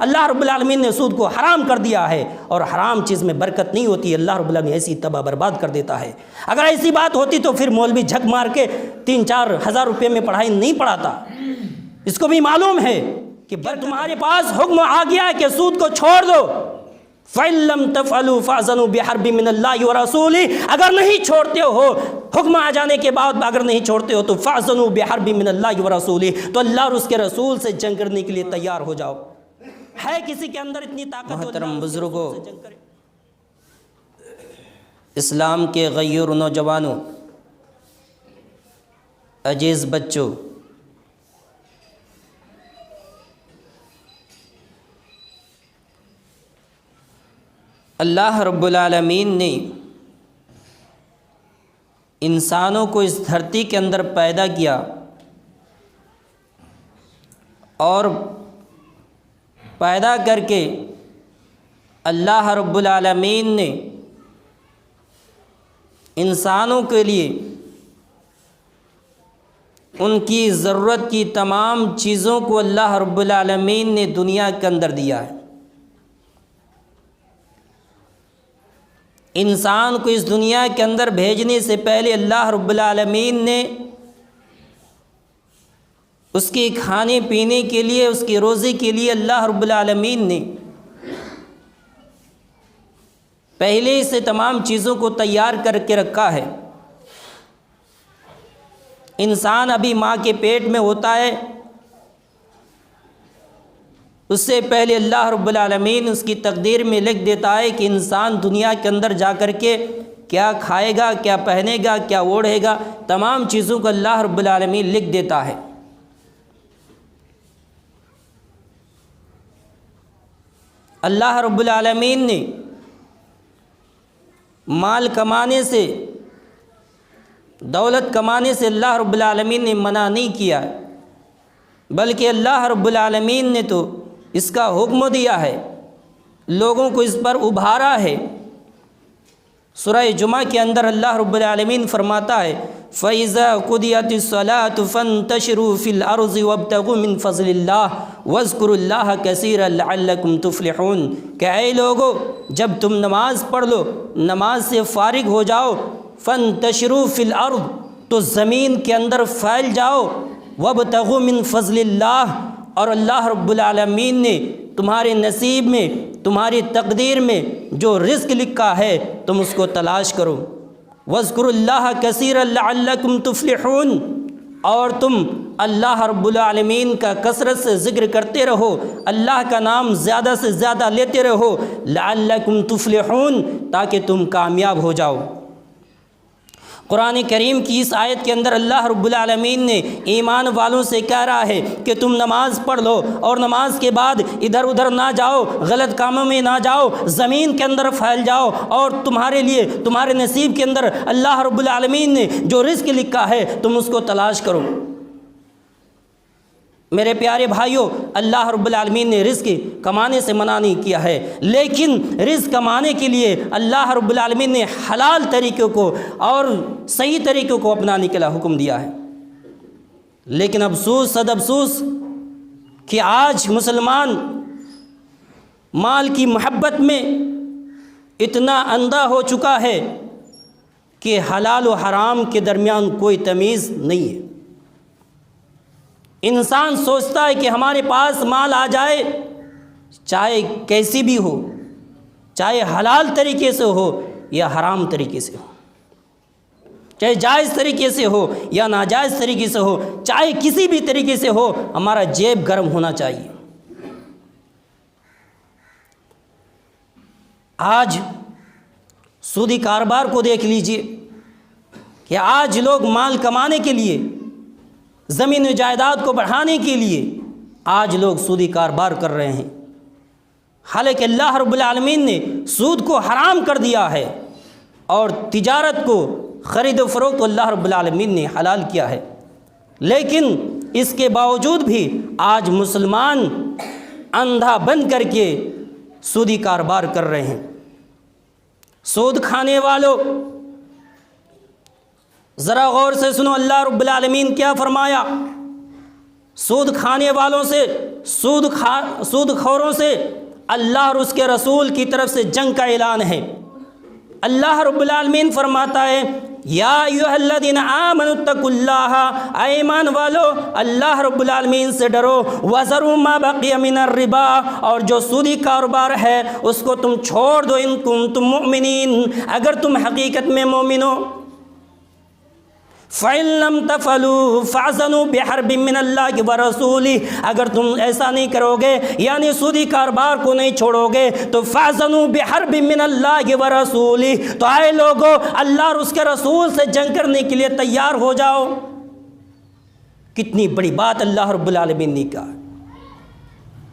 اللہ رب العالمین نے سود کو حرام کر دیا ہے، اور حرام چیز میں برکت نہیں ہوتی ہے، اللہ رب العالمین ایسی تباہ برباد کر دیتا ہے۔ اگر ایسی بات ہوتی تو پھر مولوی جھک مار کے 3-4 ہزار روپے میں پڑھائی نہیں پڑھاتا۔ اس کو بھی معلوم ہے کہ تمہارے پاس حکم آ گیا ہے کہ سود کو چھوڑ دو، فَإِن لَّمْ تَفْعَلُوا فَأْذَنُوا بِحَرْبٍ مِّنَ اللَّهِ وَرَسُولِهِ، اگر نہیں چھوڑتے ہو، حکم آ جانے کے بعد اگر نہیں چھوڑتے ہو تو فَأْذَنُوا بِحَرْبٍ مِّنَ اللَّهِ وَرَسُولِهِ، تو اللہ اور اس کے رسول سے جنگ کرنے کے لیے تیار ہو جاؤ۔ ہے کسی کے اندر اتنی طاقت؟ محترم بزرگوں، اسلام کے غیور نوجوانوں، عزیز بچوں، اللہ رب العالمین نے انسانوں کو اس دھرتی کے اندر پیدا کیا، اور پیدا کر کے اللہ رب العالمین نے انسانوں کے لیے ان کی ضرورت کی تمام چیزوں کو اللہ رب العالمین نے دنیا کے اندر دیا ہے۔ انسان کو اس دنیا کے اندر بھیجنے سے پہلے اللہ رب العالمین نے اس کے کھانے پینے کے لیے، اس کی روزی کے لیے اللہ رب العالمین نے پہلے سے تمام چیزوں کو تیار کر کے رکھا ہے۔ انسان ابھی ماں کے پیٹ میں ہوتا ہے، اس سے پہلے اللہ رب العالمین اس کی تقدیر میں لکھ دیتا ہے کہ انسان دنیا کے اندر جا کر کے کیا کھائے گا، کیا پہنے گا، کیا اوڑھے گا، تمام چیزوں کو اللہ رب العالمین لکھ دیتا ہے۔ اللہ رب العالمین نے مال کمانے سے، دولت کمانے سے اللہ رب العالمین نے منع نہیں کیا، بلکہ اللہ رب العالمین نے تو اس کا حکم دیا ہے، لوگوں کو اس پر ابھارا ہے۔ سورہ جمعہ کے اندر اللہ رب العالمین فرماتا ہے فَإِذَا قُضِيَتِ الصَّلَاةُ فَانتَشِرُوا فِي الْأَرْضِ وَابْتَغُوا مِن فَضْلِ اللَّهِ وَاذْكُرُوا اللَّهَ كَثِيرًا لَعَلَّكُمْ تُفْلِحُونَ، کہ اے لوگو جب تم نماز پڑھ لو، نماز سے فارغ ہو جاؤ، فَانتَشِرُوا فِي الْأَرْضِ، تو زمین کے اندر پھیل جاؤ، وَابْتَغُوا مِن فَضْلِ اللَّهِ، اور اللہ رب العالمین نے تمہارے نصیب میں، تمہاری تقدیر میں جو رزق لکھا ہے تم اس کو تلاش کرو۔ وَاذْكُرُوا اللَّهَ كَثِيرًا لَعَلَّكُمْ تُفْلِحُونَ، اور تم اللہ رب العالمین کا کثرت سے ذکر کرتے رہو، اللہ کا نام زیادہ سے زیادہ لیتے رہو، لَعَلَّكُمْ تُفْلِحُونَ، تاکہ تم کامیاب ہو جاؤ۔ قرآن کریم کی اس آیت کے اندر اللہ رب العالمین نے ایمان والوں سے کہہ رہا ہے کہ تم نماز پڑھ لو، اور نماز کے بعد ادھر ادھر نہ جاؤ، غلط کاموں میں نہ جاؤ، زمین کے اندر پھیل جاؤ، اور تمہارے لیے، تمہارے نصیب کے اندر اللہ رب العالمین نے جو رزق لکھا ہے تم اس کو تلاش کرو۔ میرے پیارے بھائیوں، اللہ رب العالمین نے رزق کمانے سے منع نہیں کیا ہے، لیکن رزق کمانے کے لیے اللہ رب العالمین نے حلال طریقوں کو اور صحیح طریقوں کو اپنانے کا حکم دیا ہے۔ لیکن افسوس، صد افسوس کہ آج مسلمان مال کی محبت میں اتنا اندھا ہو چکا ہے کہ حلال و حرام کے درمیان کوئی تمیز نہیں ہے۔ انسان سوچتا ہے کہ ہمارے پاس مال آ جائے، چاہے کیسی بھی ہو، چاہے حلال طریقے سے ہو یا حرام طریقے سے ہو، چاہے جائز طریقے سے ہو یا ناجائز طریقے سے ہو، چاہے کسی بھی طریقے سے ہو، ہمارا جیب گرم ہونا چاہیے۔ آج سودی کاروبار کو دیکھ لیجئے کہ آج لوگ مال کمانے کے لیے، زمین و جائیداد کو بڑھانے کے لیے آج لوگ سودی کاروبار کر رہے ہیں، حالانکہ اللہ رب العالمین نے سود کو حرام کر دیا ہے، اور تجارت کو، خرید و فروخت کو اللہ رب العالمین نے حلال کیا ہے۔ لیکن اس کے باوجود بھی آج مسلمان اندھا بن کر کے سودی کاروبار کر رہے ہیں۔ سود کھانے والوں، ذرا غور سے سنو، اللہ رب العالمین کیا فرمایا سود کھانے والوں سے، سود خوروں سے اللہ اور اس کے رسول کی طرف سے جنگ کا اعلان ہے۔ اللہ رب العالمین فرماتا ہے یا ایھا الذین آمنوا اتقوا اللہ، اے ایمان والو اللہ رب العالمین سے ڈرو، وذروا ما بقی من الربا، اور جو سودی کاروبار ہے اس کو تم چھوڑ دو، ان کنتم مؤمنین، اگر تم حقیقت میں مومن ہو۔ فَإِن لَّمْ تَفْعَلُوا فَأْذَنُوا بِحَرْبٍ مِّنَ اللَّهِ وَرَسُولِهِ، اگر تم ایسا نہیں کرو گے، یعنی سودی کاروبار کو نہیں چھوڑو گے، تو فَأْذَنُوا بِحَرْبٍ مِّنَ اللَّهِ وَرَسُولِهِ، تو آئے لوگو اللہ اور اس کے رسول سے جنگ کرنے کے لیے تیار ہو جاؤ۔ کتنی بڑی بات اللہ رب العالمین نے کہا۔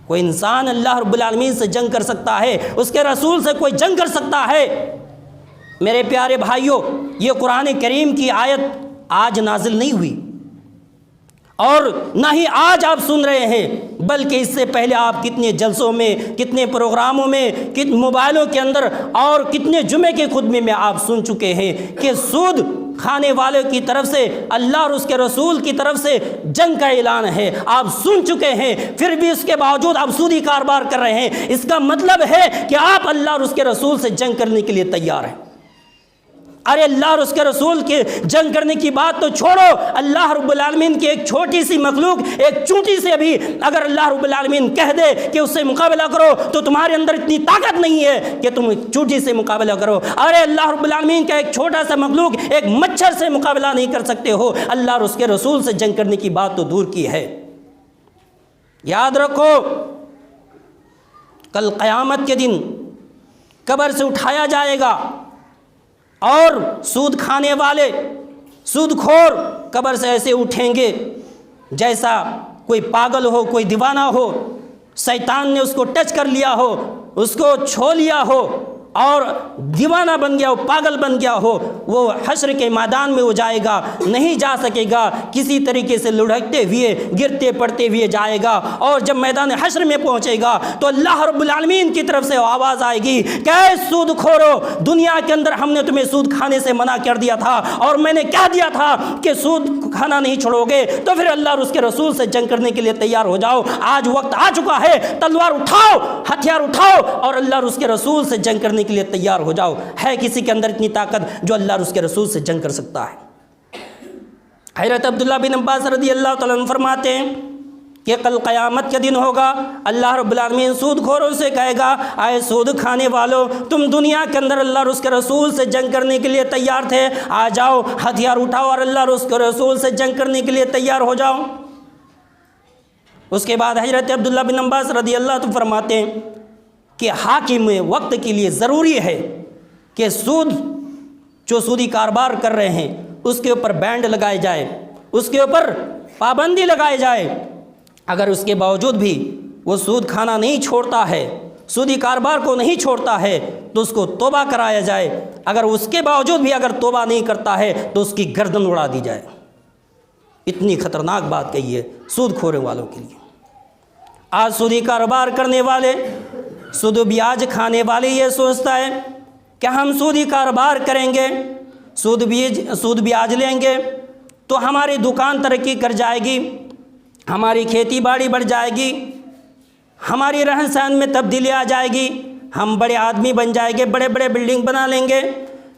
کوئی انسان اللہ رب العالمین سے جنگ کر سکتا ہے، اس کے رسول سے کوئی جنگ کر سکتا ہے؟ میرے پیارے بھائیوں، یہ قرآن کریم کی آیت آج نازل نہیں ہوئی، اور نہ ہی آج آپ سن رہے ہیں، بلکہ اس سے پہلے آپ کتنے جلسوں میں، کتنے پروگراموں میں، موبائلوں کے اندر اور کتنے جمعے کے خطبے میں آپ سن چکے ہیں کہ سود کھانے والوں کی طرف سے اللہ اور اس کے رسول کی طرف سے جنگ کا اعلان ہے، آپ سن چکے ہیں، پھر بھی اس کے باوجود آپ سودی کاروبار کر رہے ہیں۔ اس کا مطلب ہے کہ آپ اللہ اور اس کے رسول سے جنگ کرنے کے لیے تیار ہیں۔ ارے اللہ اور اس کے رسول کے جنگ کرنے کی بات تو چھوڑو، اللہ رب العالمین کی ایک چھوٹی سی مخلوق، ایک چونٹی سے بھی اگر اللہ رب العالمین کہہ دے کہ اس سے مقابلہ کرو، تو تمہارے اندر اتنی طاقت نہیں ہے کہ تم چونٹی سے مقابلہ کرو۔ ارے اللہ رب العالمین کا ایک چھوٹا سا مخلوق ایک مچھر سے مقابلہ نہیں کر سکتے ہو، اللہ اور اس کے رسول سے جنگ کرنے کی بات تو دور کی ہے۔ یاد رکھو، کل قیامت کے دن قبر سے اٹھایا جائے گا، اور سود کھانے والے، سود خور قبر سے ایسے اٹھیں گے جیسا کوئی پاگل ہو، کوئی دیوانہ ہو، شیطان نے اس کو ٹچ کر لیا ہو، اس کو چھو لیا ہو اور دیوانہ بن گیا ہو، پاگل بن گیا ہو۔ وہ حشر کے میدان میں وہ جائے گا، نہیں جا سکے گا، کسی طریقے سے لڑکتے ہوئے، گرتے پڑتے ہوئے جائے گا، اور جب میدان حشر میں پہنچے گا تو اللہ رب العالمین کی طرف سے آواز آئے گی کہ اے سود خورو، دنیا کے اندر ہم نے تمہیں سود کھانے سے منع کر دیا تھا، اور میں نے کہہ دیا تھا کہ سود کھانا نہیں چھوڑو گے، تو پھر اللہ اور اس کے رسول سے جنگ کرنے کے لیے تیار ہو جاؤ۔ آج وقت آ چکا ہے، تلوار اٹھاؤ، ہتھیار اٹھاؤ، اور اللہ اور اس کے رسول سے جنگ کرنے کے لیے تیار ہو جاؤ۔ ہے کسی کے اندر اتنی طاقت جو اللہ اور اس کے رسول سے جنگ کر سکتا ہے؟ حضرت عبداللہ بن عباس رضی اللہ تعالیٰ عنہ فرماتے ہیں کہ کل قیامت کے دن ہوگا، اللہ رب العالمین سود خوروں سے کہے گا اے سود کھانے والو، تم دنیا کے اندر اللہ اور اس کے رسول سے جنگ کرنے کے لیے تیار تھے، آ جاؤ، ہتھیار اٹھاؤ اور اللہ اور اس کے رسول سے جنگ کرنے کے لیے تیار ہو جاؤ۔ اس کے بعد حضرت عبداللہ بن عباس رضی اللہ عنہ فرماتے ہیں کہ حاکم وقت کے لیے ضروری ہے کہ جو سودی کاروبار کر رہے ہیں اس کے اوپر بینڈ لگائے جائے، اس کے اوپر پابندی لگائے جائے۔ اگر اس کے باوجود بھی وہ سود کھانا نہیں چھوڑتا ہے، سودی کاروبار کو نہیں چھوڑتا ہے، تو اس کو توبہ کرایا جائے۔ اگر اس کے باوجود بھی اگر توبہ نہیں کرتا ہے تو اس کی گردن اڑا دی جائے۔ اتنی خطرناک بات کہی ہے سود کھورے والوں کے لیے۔ آج سودی کاروبار کرنے والے، سود و بیاج کھانے والے یہ سوچتا ہے کہ ہم سودی کاروبار کریں گے، سود بیاج لیں گے تو ہماری دکان ترقی کر جائے گی، ہماری کھیتی باڑی بڑھ جائے گی، ہماری رہن سہن میں تبدیلی آ جائے گی، ہم بڑے آدمی بن جائیں گے، بڑے بڑے بلڈنگ بنا لیں گے۔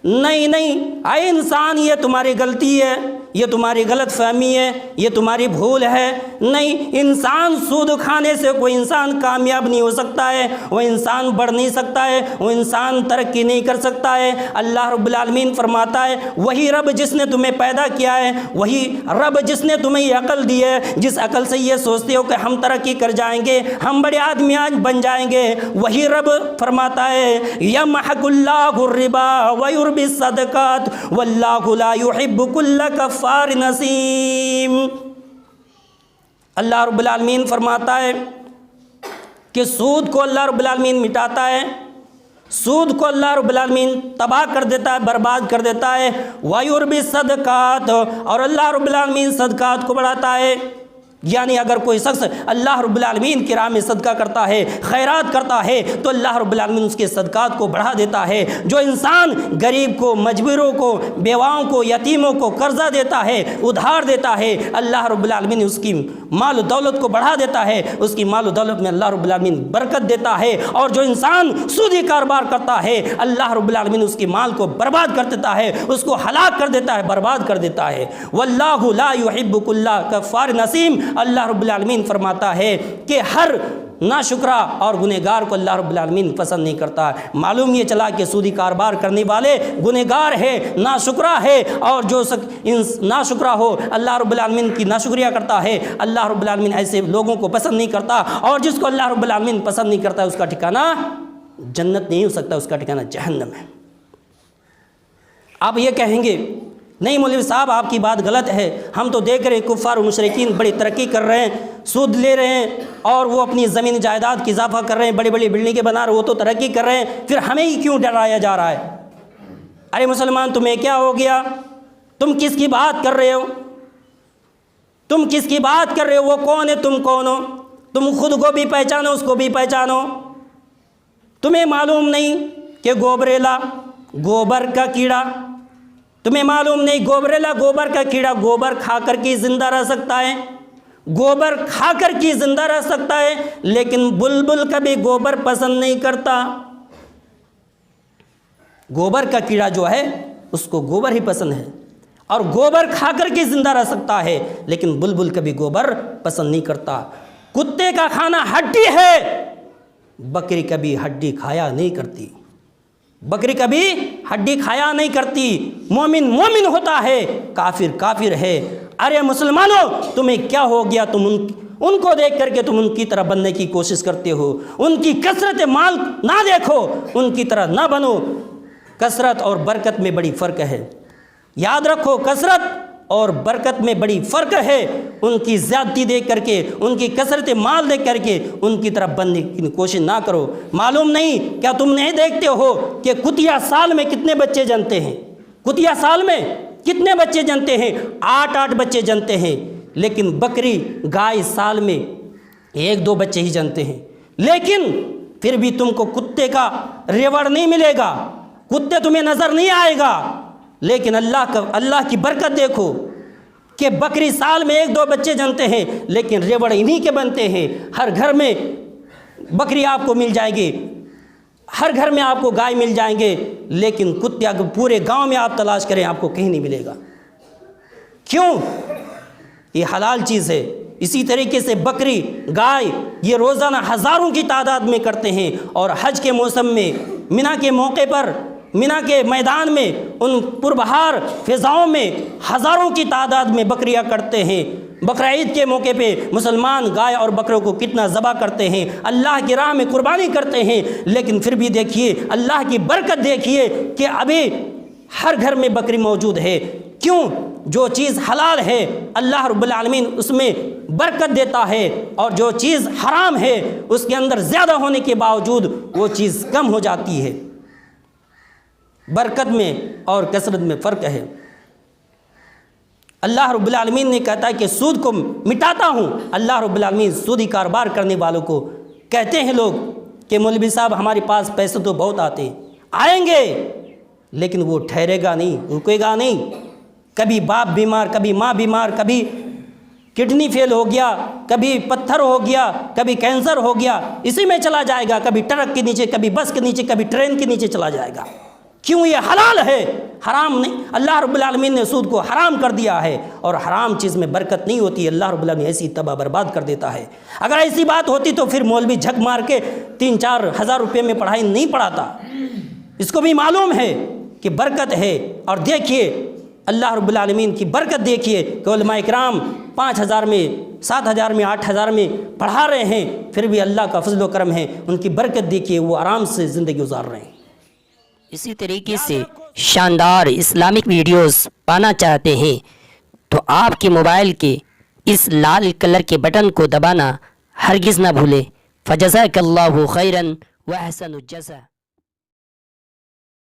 نہیں، اے انسان، یہ تمہاری غلطی ہے، یہ تمہاری غلط فہمی ہے، یہ تمہاری بھول ہے۔ نہیں، انسان سود کھانے سے کوئی انسان کامیاب نہیں ہو سکتا ہے، وہ انسان بڑھ نہیں سکتا ہے، وہ انسان ترقی نہیں کر سکتا ہے۔ اللہ رب العالمین فرماتا ہے وہی رب جس نے تمہیں پیدا کیا ہے، وہی رب جس نے تمہیں یہ عقل دی ہے، جس عقل سے یہ سوچتے ہو کہ ہم ترقی کر جائیں گے، ہم بڑے آدمی آج بن جائیں گے، وہی رب فرماتا ہے یمحق اللہ الربا ویربی الصدقات واللہ لا یحب کل کفار نسیم۔ اللہ رب العالمین فرماتا ہے کہ سود کو اللہ رب العالمین مٹاتا ہے، سود کو اللہ رب العالمین تباہ کر دیتا ہے، برباد کر دیتا ہے۔ وَيُرْبِ الصَّدَقَاتِ، اور اللہ رب العالمین صدقات کو بڑھاتا ہے۔ یعنی اگر کوئی شخص اللہ رب العالمین کی راہ میں صدقہ کرتا ہے، خیرات کرتا ہے، تو اللہ رب العالمین اس کے صدقات کو بڑھا دیتا ہے۔ جو انسان غریب کو، مجبوروں کو، بیواؤں کو، یتیموں کو قرضہ دیتا ہے، ادھار دیتا ہے، اللہ رب العالمین اس کی مال و دولت کو بڑھا دیتا ہے، اس کی مال و دولت میں اللہ رب العالمین برکت دیتا ہے۔ اور جو انسان سودی کاروبار کرتا ہے، اللہ رب العالمین اس کی مال کو برباد کر دیتا ہے، اس کو ہلاک کر دیتا ہے، برباد کر دیتا ہے۔ واللہ لا یحب کل کفار نسیم، اللہ رب العالمین فرماتا ہے کہ ہر ناشکرا اور گنہگار کو اللہ رب العالمین پسند نہیں کرتا۔ معلوم یہ چلا کہ سودی کاروبار کرنے والے گنہگار ہے، ناشکرا ہے، اور جو ناشکرا ہو، اللہ رب العالمین کی ناشکریہ کرتا ہے، اللہ رب العالمین ایسے لوگوں کو پسند نہیں کرتا۔ اور جس کو اللہ رب العالمین پسند نہیں کرتا اس کا ٹھکانہ جنت نہیں ہو سکتا، اس کا ٹھکانہ جہنم ہے۔ آپ یہ کہیں گے نہیں مولوی صاحب آپ کی بات غلط ہے، ہم تو دیکھ رہے ہیں کفار و مشرکین بڑی ترقی کر رہے ہیں، سود لے رہے ہیں، اور وہ اپنی زمین جائیداد کی اضافہ کر رہے ہیں، بڑی بڑی بلڈنگیں بنا رہے ہیں، وہ تو ترقی کر رہے ہیں، پھر ہمیں ہی کیوں ڈرایا جا رہا ہے؟ ارے مسلمان تمہیں کیا ہو گیا؟ تم کس کی بات کر رہے ہو؟ تم کس کی بات کر رہے ہو؟ وہ کون ہے؟ تم کون ہو؟ تم خود کو بھی پہچانو، اس کو بھی پہچانو۔ تمہیں معلوم نہیں کہ گوبریلا گوبر کا کیڑا، تمہیں معلوم نہیں گوبریلا گوبر کا کیڑا گوبر کھا کر کے زندہ رہ سکتا ہے، گوبر کھا کر کے زندہ رہ سکتا ہے، لیکن بلبل کبھی گوبر پسند نہیں کرتا۔ گوبر کا کیڑا جو ہے اس کو گوبر ہی پسند ہے، اور گوبر کھا کر کے زندہ رہ سکتا ہے، لیکن بلبل کبھی گوبر پسند نہیں کرتا۔ کتے کا کھانا ہڈی ہے، بکری کبھی ہڈی کھایا نہیں کرتی، بکری کبھی ہڈی کھایا نہیں کرتی۔ مومن مومن ہوتا ہے، کافر کافر ہے۔ ارے مسلمانوں تمہیں کیا ہو گیا؟ تم ان کو دیکھ کر کے تم ان کی طرح بننے کی کوشش کرتے ہو، ان کی کثرت مال نہ دیکھو، ان کی طرح نہ بنو۔ کثرت اور برکت میں بڑی فرق ہے، یاد رکھو، کثرت اور برکت میں بڑی فرق ہے۔ ان کی زیادتی دیکھ کر کے، ان کی کثرت مال دیکھ کر کے ان کی طرف بننے کی کوشش نہ کرو۔ معلوم نہیں کیا تم نہیں دیکھتے ہو کہ کتیا سال میں کتنے بچے جنتے ہیں؟ کتیا سال میں کتنے بچے جنتے ہیں؟ 8 بچے جنتے ہیں، لیکن بکری گائے سال میں 1-2 بچے ہی جنتے ہیں۔ لیکن پھر بھی تم کو کتے کا ریوڑ نہیں ملے گا، کتے تمہیں نظر نہیں آئے گا، لیکن اللہ کی برکت دیکھو کہ بکری سال میں 1-2 بچے جنتے ہیں، لیکن ریوڑ انہی کے بنتے ہیں۔ ہر گھر میں بکری آپ کو مل جائے گی، ہر گھر میں آپ کو گائے مل جائیں گے، لیکن کتے اگر پورے گاؤں میں آپ تلاش کریں آپ کو کہیں نہیں ملے گا۔ کیوں؟ یہ حلال چیز ہے۔ اسی طریقے سے بکری، گائے یہ روزانہ ہزاروں کی تعداد میں کرتے ہیں، اور حج کے موسم میں منی کے موقع پر، منی کے میدان میں، ان پربہار فضاؤں میں ہزاروں کی تعداد میں بکریاں کرتے ہیں۔ بقرعید کے موقع پہ مسلمان گائے اور بکروں کو کتنا ذبح کرتے ہیں، اللہ کی راہ میں قربانی کرتے ہیں، لیکن پھر بھی دیکھیے اللہ کی برکت دیکھیے کہ ابھی ہر گھر میں بکری موجود ہے۔ کیوں؟ جو چیز حلال ہے اللہ رب العالمین اس میں برکت دیتا ہے، اور جو چیز حرام ہے اس کے اندر زیادہ ہونے کے باوجود وہ چیز کم ہو جاتی ہے۔ برکت میں اور کثرت میں فرق ہے۔ اللہ رب العالمین نے کہتا ہے کہ سود کو مٹاتا ہوں۔ اللہ رب العالمین سودی کاروبار کرنے والوں کو کہتے ہیں لوگ کہ مولوی صاحب ہمارے پاس پیسے تو بہت آتے ہیں، آئیں گے، لیکن وہ ٹھہرے گا نہیں، رکے گا نہیں۔ کبھی باپ بیمار، کبھی ماں بیمار، کبھی کڈنی فیل ہو گیا، کبھی پتھر ہو گیا، کبھی کینسر ہو گیا، اسی میں چلا جائے گا، کبھی ٹرک کے نیچے، کبھی بس کے نیچے، کبھی ٹرین کے نیچے چلا جائے گا۔ کیوں؟ یہ حلال ہے، حرام نہیں۔ اللہ رب العالمین نے سود کو حرام کر دیا ہے، اور حرام چیز میں برکت نہیں ہوتی۔ اللہ رب العالمین ایسی تباہ برباد کر دیتا ہے۔ اگر ایسی بات ہوتی تو پھر مولوی جھک مار کے 3-4 ہزار روپے میں پڑھائی نہیں پڑھاتا۔ اس کو بھی معلوم ہے کہ برکت ہے۔ اور دیکھیے اللہ رب العالمین کی برکت دیکھیے کہ علماء اکرام 5,000 میں، 7,000 میں، 8,000 میں پڑھا رہے ہیں، پھر بھی اللہ کا فضل و کرم ہے، ان کی برکت دیکھیے، وہ آرام سے زندگی گزار رہے ہیں۔ اسی طریقے سے شاندار اسلامک ویڈیوز پانا چاہتے ہیں تو آپ کے موبائل کے اس لال کلر کے بٹن کو دبانا ہرگز نہ بھولیں۔ فجزاک اللہ خیرا واحسن الجزا۔